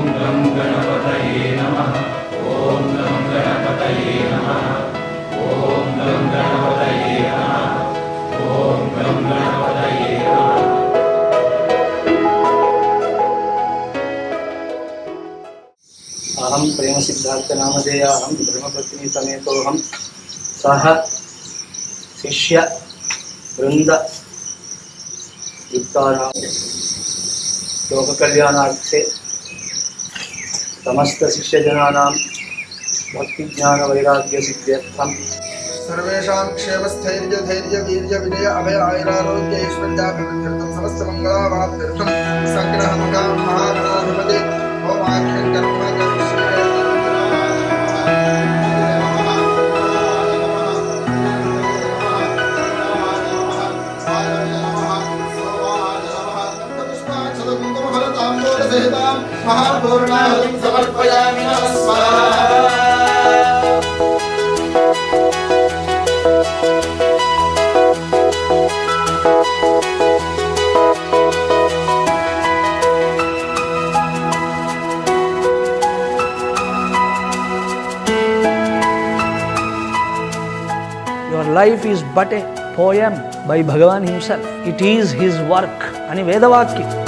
गं गणपतये नमः। ॐ गं गणपतये नमः। ॐ गं गणपतये नमः। ॐ गं गणपतये नमः। अहं प्रेम सिद्धार्थ नामधेयाहं धर्मपत्नी समेतोहं सह शिष्य वृंद युक्तानां लोक कल्याणार्थे समस्त शिष्यजनानां भक्ति ज्ञान वैराग्य सिद्ध्यर्थं सर्वेषां क्षेमस्थैर्य धैर्य वीर्य विजय अभय आयुरारोग्य ऐश्वर्याभिवृद्ध्यर्थं समस्त मंगलावाप्त्यर्थं संग्रहमुखा महागणाधिपति ओम आख्यं महापूर्णाहुतिं समर्पयामि नमः स्वाहा। Your life is but a poem by Bhagavan himself. It is his work. అని వేదవాక్యం.